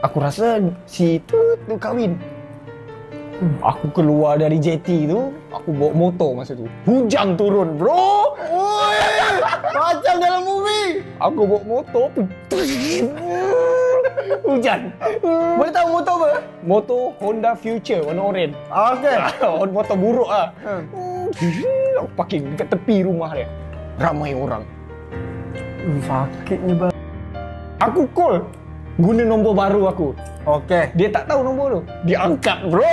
Aku rasa si tu kahwin. Aku keluar dari JT tu, aku bawa motor masa tu. Hujan turun, bro. Oi, macam dalam movie. Aku bawa motor, hujan. Boleh tahu motor apa? Motor Honda Future warna oranye. Okey. Motor buruk lah. Aku parking dekat tepi rumah dia. Ramai orang. Sakitnya bang. Aku call guna nombor baru aku. Okey. Dia tak tahu nombor tu. Dia angkat, bro.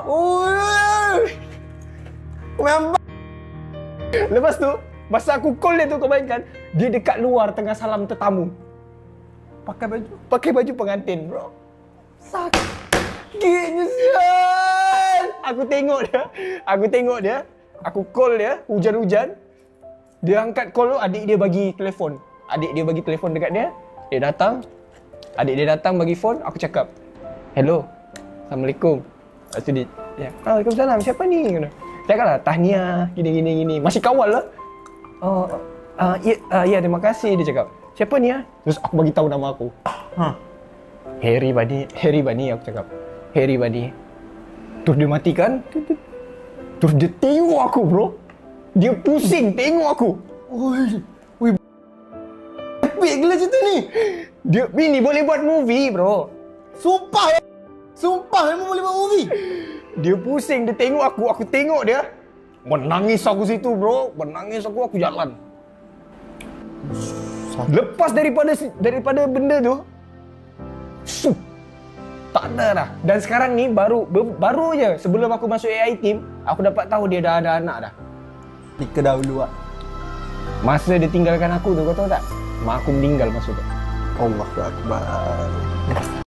Oi. Memang. Lepas tu, masa aku call dia tu, kau bayangkan, dia dekat luar tengah salam tetamu. Pakai baju pengantin, bro. Sakitnya sial. Aku tengok dia. Aku call dia, hujan-hujan. Dia angkat call tu, adik dia bagi telefon. Dekat dia. Dia datang. Adik dia datang bagi phone, aku cakap, "Hello. Assalamualaikum." Lepas tu dia, "Waalaikumsalam. Siapa ni?" Cakaplah, "Tahniah, gini. Masih kawal lah." Ya, terima kasih," dia cakap. "Siapa ni ah?" Terus aku bagi tahu nama aku. Harry Bani aku cakap. Harry Bani. Terus dia matikan. Terus dia tengok aku, bro. Dia pusing tengok aku. Oi. Epic gila cerita ni. Ini boleh buat movie, bro. Sumpah memang boleh buat movie. Dia pusing, dia tengok aku tengok dia. Menangis aku situ, bro. Aku jalan. Lepas daripada benda tu, tak ada dah. Dan sekarang ni baru je sebelum aku masuk AI team, aku dapat tahu dia dah ada anak dah. Nikah dahulu ah. Masa dia tinggalkan aku tu, kau tahu tak? Mak aku meninggal masa tu. Allahu Akbar.